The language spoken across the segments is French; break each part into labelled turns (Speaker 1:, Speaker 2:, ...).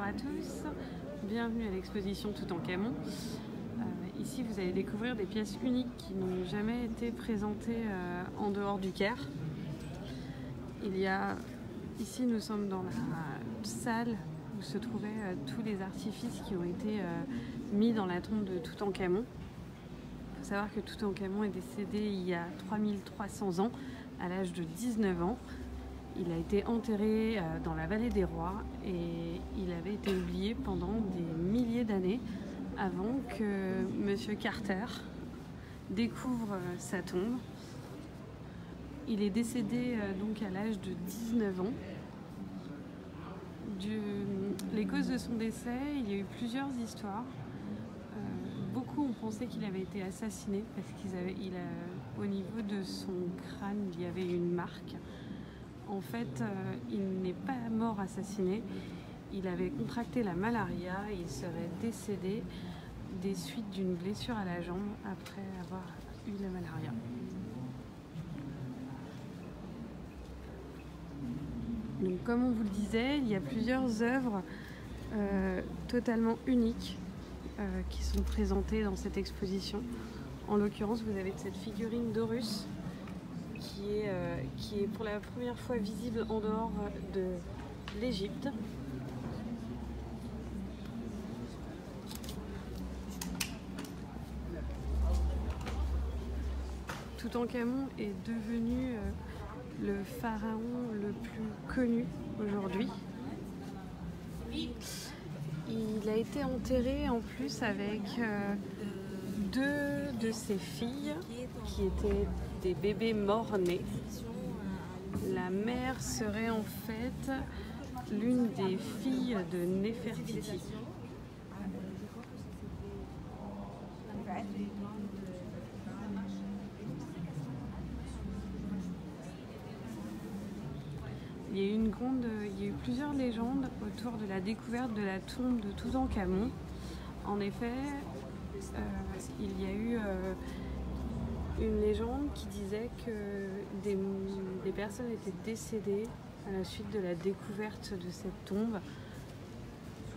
Speaker 1: à tous, bienvenue à l'exposition Toutankhamon. Ici vous allez découvrir des pièces uniques qui n'ont jamais été présentées en dehors du Caire. Ici nous sommes dans la salle où se trouvaient tous les artifices qui ont été mis dans la tombe de Toutankhamon. Il faut savoir que Toutankhamon est décédé il y a 3300 ans, à l'âge de 19 ans. Il a été enterré dans la vallée des rois et il avait été oublié pendant des milliers d'années avant que M. Carter découvre sa tombe. Il est décédé donc à l'âge de 19 ans. Les causes de son décès, il y a eu plusieurs histoires. Beaucoup ont pensé qu'il avait été assassiné parce qu'au niveau de son crâne, il y avait une marque. En fait, il n'est pas mort assassiné. Il avait contracté la malaria et il serait décédé des suites d'une blessure à la jambe après avoir eu la malaria. Donc, comme on vous le disait, il y a plusieurs œuvres totalement uniques qui sont présentées dans cette exposition. En l'occurrence, vous avez cette figurine d'Horus qui est pour la première fois visible en dehors de l'Égypte. Toutankhamon est devenu le pharaon le plus connu aujourd'hui. Il a été enterré en plus avec deux de ses filles qui étaient des bébés morts-nés. La mère serait en fait l'une des filles de Néfertiti. Il y a eu plusieurs légendes autour de la découverte de la tombe de Toutankhamon. En effet, il y a eu une légende qui disait que des personnes étaient décédées à la suite de la découverte de cette tombe.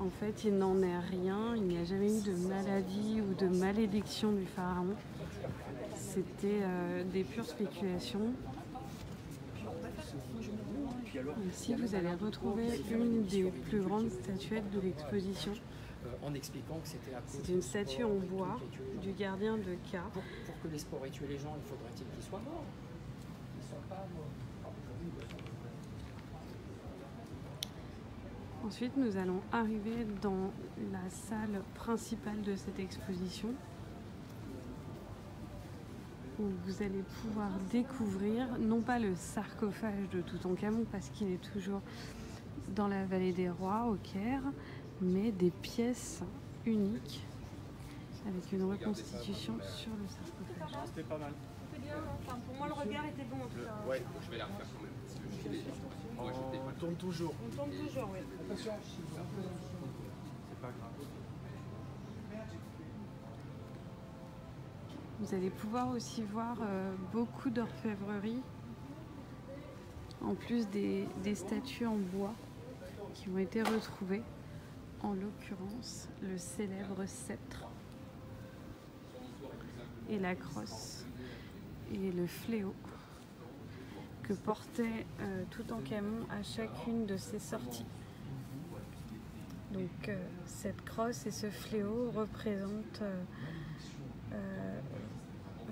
Speaker 1: En fait, il n'en est rien, il n'y a jamais eu de maladie ou de malédiction du pharaon. C'était des pures spéculations. Ici, vous allez retrouver une des plus grandes statuettes de l'exposition.
Speaker 2: En expliquant que c'était à cause.
Speaker 1: C'est une statue en bois du gardien de Ka.
Speaker 2: Pour que l'espoir ait tué les gens, il faudrait-il qu'ils soient morts? Ils ne sont pas morts.
Speaker 1: Ensuite, nous allons arriver dans la salle principale de cette exposition, où vous allez pouvoir découvrir, non pas le sarcophage de Toutankhamon, parce qu'il est toujours dans la vallée des rois, au Caire, mais des pièces uniques, avec une reconstitution sur le sarcophage.
Speaker 3: C'était pas mal.
Speaker 4: C'était bien, enfin, pour moi le regard était bon en tout cas.
Speaker 3: Ouais,
Speaker 5: Je vais la refaire quand même. Parce que
Speaker 3: on tourne toujours.
Speaker 4: On tourne toujours, oui.
Speaker 3: Attention. C'est pas grave.
Speaker 1: Vous allez pouvoir aussi voir beaucoup d'orfèvrerie, en plus des statues en bois qui ont été retrouvées, en l'occurrence le célèbre sceptre et la crosse et le fléau que portait Toutankhamon à chacune de ses sorties. Donc cette crosse et ce fléau représentent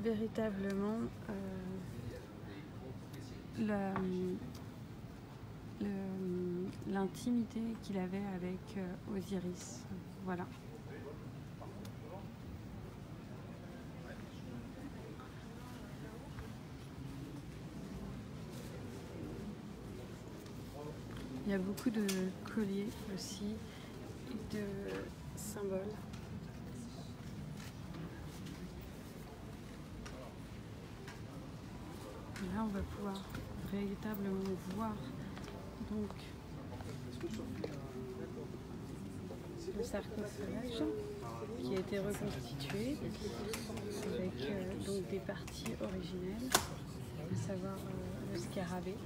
Speaker 1: véritablement l'intimité qu'il avait avec Osiris. Voilà. Il y a beaucoup de colliers aussi et de symboles. Là, on va pouvoir véritablement voir donc le sarcophage qui a été reconstitué avec donc des parties originelles, à savoir le scarabée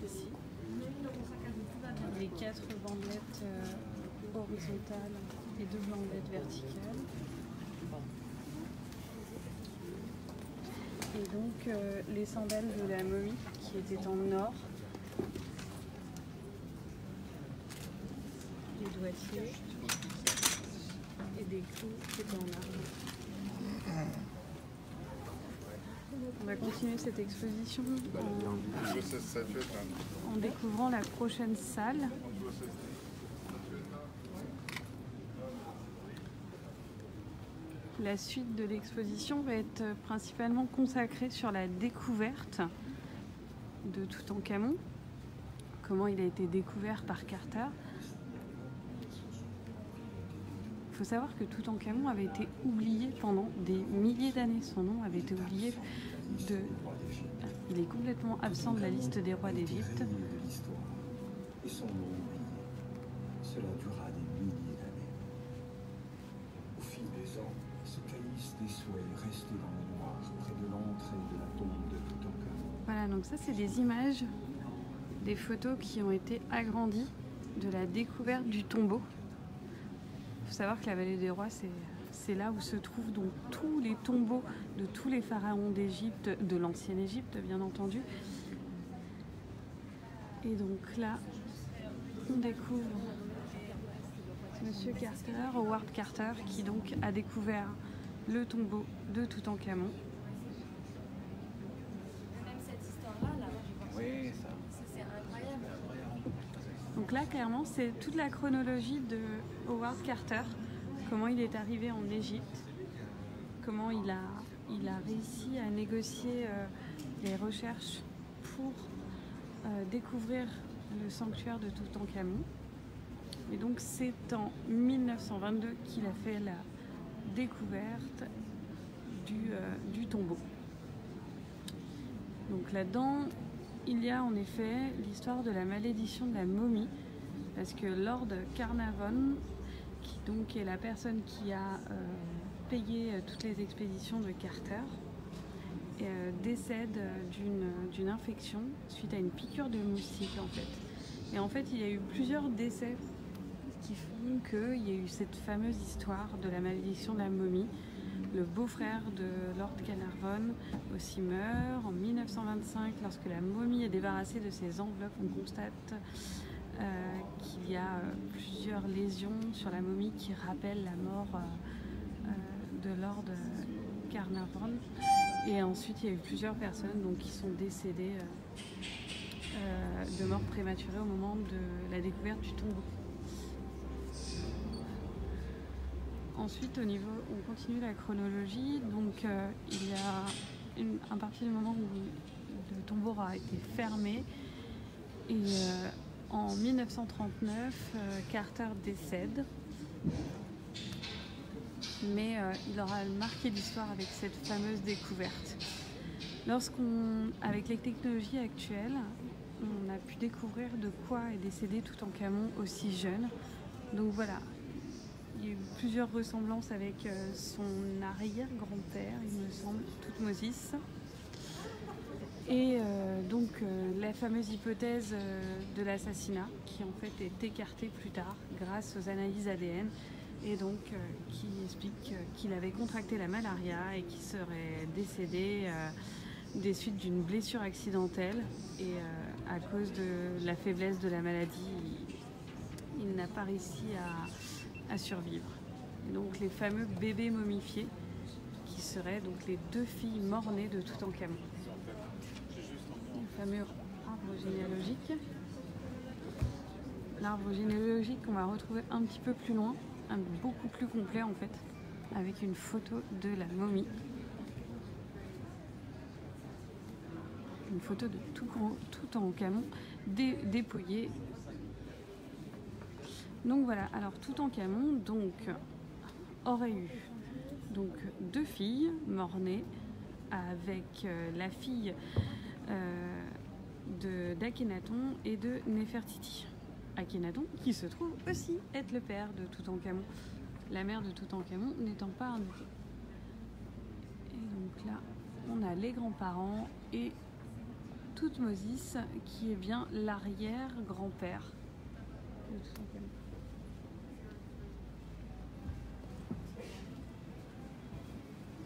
Speaker 1: ici. les 4 bandelettes horizontales et 2 bandelettes verticales. Et donc les sandales de la momie qui étaient en or. Des doigtiers et des clous qui étaient en argent. On va continuer cette exposition en découvrant la prochaine salle. La suite de l'exposition va être principalement consacrée sur la découverte de Toutankhamon, comment il a été découvert par Carter. Il faut savoir que Toutankhamon avait été oublié pendant des milliers d'années. Son nom avait été oublié il est complètement absent de la liste des rois d'Égypte.
Speaker 6: Et son nom oublié. Cela dura des milliers d'années. Au fil des ans, ce calice des souhaits restait dans le noir près de l'entrée de la tombe de Toutankhamon.
Speaker 1: Voilà, donc ça c'est des images, des photos qui ont été agrandies de la découverte du tombeau. Il faut savoir que la vallée des rois, c'est là où se trouvent donc tous les tombeaux de tous les pharaons d'Égypte, de l'ancienne Égypte bien entendu. Et donc là, on découvre Monsieur Carter, Howard Carter, qui donc a découvert le tombeau de Toutankhamon.
Speaker 4: Même cette histoire-là, là,
Speaker 3: Oui, ça.
Speaker 4: c'est incroyable.
Speaker 1: Donc là, clairement, c'est toute la chronologie de Howard Carter, comment il est arrivé en Égypte, comment il a réussi à négocier les recherches pour découvrir le sanctuaire de Toutankhamon. Et donc c'est en 1922 qu'il a fait la découverte du tombeau. Donc là-dedans, il y a en effet l'histoire de la malédiction de la momie, parce que Lord Carnarvon, qui donc est la personne qui a payé toutes les expéditions de Carter, décède d'une infection suite à une piqûre de moustique en fait. Et en fait, il y a eu plusieurs décès qui font qu'il y a eu cette fameuse histoire de la malédiction de la momie. Le beau-frère de Lord Carnarvon aussi meurt en 1925 lorsque la momie est débarrassée de ses enveloppes. On constate qu'il y a plusieurs lésions sur la momie qui rappellent la mort de Lord Carnarvon. Et ensuite, il y a eu plusieurs personnes donc, qui sont décédées de mort prématurée au moment de la découverte du tombeau. Ensuite, on continue la chronologie. Donc, il y a à partir du moment où le tombeau a été fermé, et en 1939, Carter décède. Mais il aura marqué l'histoire avec cette fameuse découverte. Avec les technologies actuelles, on a pu découvrir de quoi est décédé Toutankhamon aussi jeune. Donc voilà, il y a eu plusieurs ressemblances avec son arrière-grand-père, il me semble, Toutmosis. Et donc la fameuse hypothèse de l'assassinat, qui en fait est écartée plus tard grâce aux analyses ADN, et donc qui explique qu'il avait contracté la malaria et qu'il serait décédé des suites d'une blessure accidentelle, et à cause de la faiblesse de la maladie, il n'a pas réussi à survivre. Et donc les fameux bébés momifiés qui seraient donc les 2 filles mort-nées de Toutankhamon. Le fameux arbre généalogique. L'arbre généalogique qu'on va retrouver un petit peu plus loin, beaucoup plus complet en fait, avec une photo de la momie. Une photo de Toutankhamon dépouillé. Donc voilà, alors Toutankhamon donc aurait eu donc 2 filles mort-nées, avec la fille d'Akhenaton et de Néfertiti. Akhenaton qui se trouve aussi être le père de Toutankhamon, la mère de Toutankhamon n'étant pas indiquée. Et donc là, on a les grands-parents et Toutmosis qui est bien l'arrière-grand-père de Toutankhamon.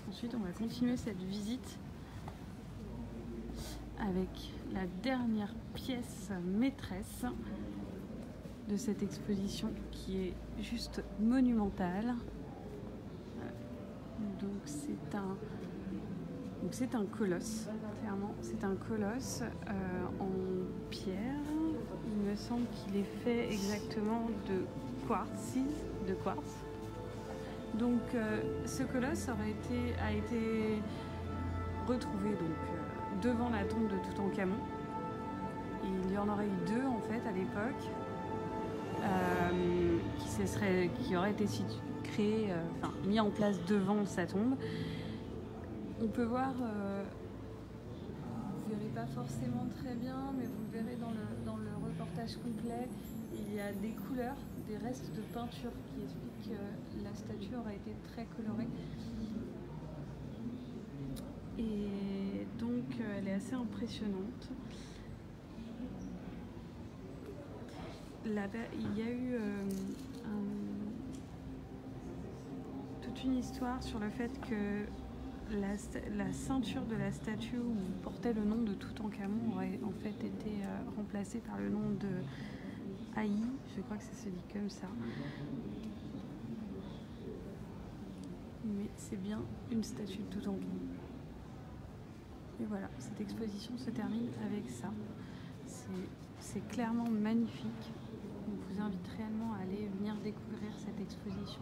Speaker 1: Ensuite, on va continuer cette visite avec la dernière pièce maîtresse de cette exposition qui est juste monumentale. Donc c'est un colosse, clairement c'est un colosse en pierre. Il me semble qu'il est fait exactement de quartz. Donc ce colosse a été retrouvé donc, devant la tombe de Toutankhamon. Il y en aurait eu deux en fait à l'époque qui auraient été créés, mis en place devant sa tombe. On peut voir, vous ne verrez pas forcément très bien, mais vous le verrez dans le reportage complet, il y a des couleurs, des restes de peinture qui expliquent que la statue aurait été très colorée. Et donc elle est assez impressionnante. Là-bas, il y a eu toute une histoire sur le fait que la ceinture de la statue où portait le nom de Toutankhamon aurait en fait été remplacée par le nom de Haï, je crois que ça se dit comme ça. Mais c'est bien une statue de Toutankhamon. Et voilà, cette exposition se termine avec ça. C'est clairement magnifique. On vous invite réellement à aller venir découvrir cette exposition.